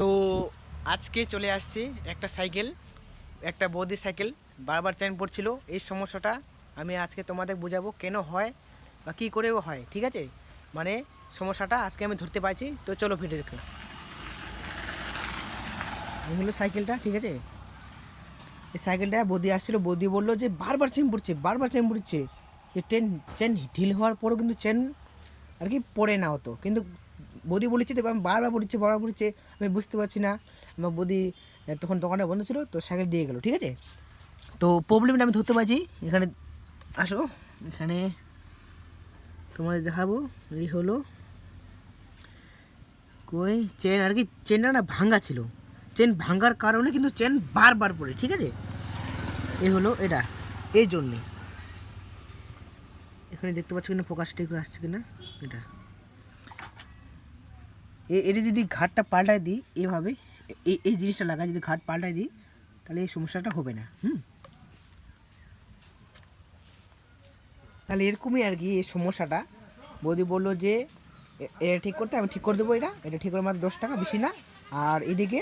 তো আজকে চলে আসছি একটা সাইকেল, একটা বৌদি সাইকেল বারবার চেন পড়ছিল। এই সমস্যাটা আমি আজকে তোমাদের বোঝাবো কেন হয় বা কী করেও হয়, ঠিক আছে? মানে সমস্যাটা আজকে আমি ধরতে পারছি। তো চলো ভিডিও দেখো। এই হলো সাইকেলটা, ঠিক আছে? এই সাইকেলটা বৌদি আসছিল, বৌদি বললো যে বারবার চেন পড়ছে, বারবার চেন পড়ছে। যে চেন চেন ঢিল হওয়ার পরও কিন্তু চেন আর কি পড়ে না হতো, কিন্তু বৌদি বলেছে তো আমি বারবার পড়ছে, বারবার পড়ছে, আমি বুঝতে পারছি না। আমার বৌদি তখন দোকানটা বন্ধ ছিল, তো সাইকেল দিয়ে গেলো, ঠিক আছে? তো প্রবলেমটা আমি ধরতে পারছি। এখানে আসো, এখানে তোমাদের দেখাবো। এই হলো কই চেন আর কি, চেনটা না ভাঙা ছিল। চেন ভাঙার কারণে কিন্তু চেন বারবার পড়ে, ঠিক আছে? এই হলো এটা, এই জন্যে। এখানে দেখতে পাচ্ছ কিনা, ফোকাস ঠিক আসছে কিনা এটা। এটা যদি ঘাটটা পাল্টায় দিই এভাবে, এই জিনিসটা লাগাই, যদি ঘাট পাল্টায় দিই তাহলে এই সমস্যাটা হবে না। তাহলে এরকমই আর কি এই সমস্যাটা। বৌদি বললো যে এটা ঠিক করতে, আমি ঠিক করে দেবো। এটা ঠিক করে মাত্র 10 টাকা, বেশি না। আর এদিকে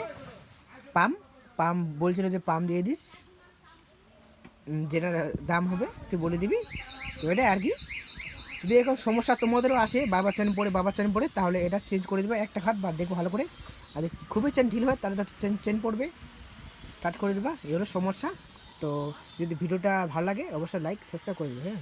পাম পাম বলছিল যে পাম দিয়ে দিস, যেটা দাম হবে তুই বলে দিবি। তো এটা আর কি, যদি এরকম সমস্যা তোমাদেরও আসে, বাবা চেন পড়ে, তাহলে এটা চেঞ্জ করে দেবে একটা ঘাট, বা দেখবো ভালো করে। আর যদি খুবই চেন ঢিল হয় তাহলে তো চেন পড়বে, কাট করে দেবা। এই হলো সমস্যা। তো যদি ভিডিওটা ভালো লাগে অবশ্যই লাইক সাবস্ক্রাইব করে দেবে, হ্যাঁ।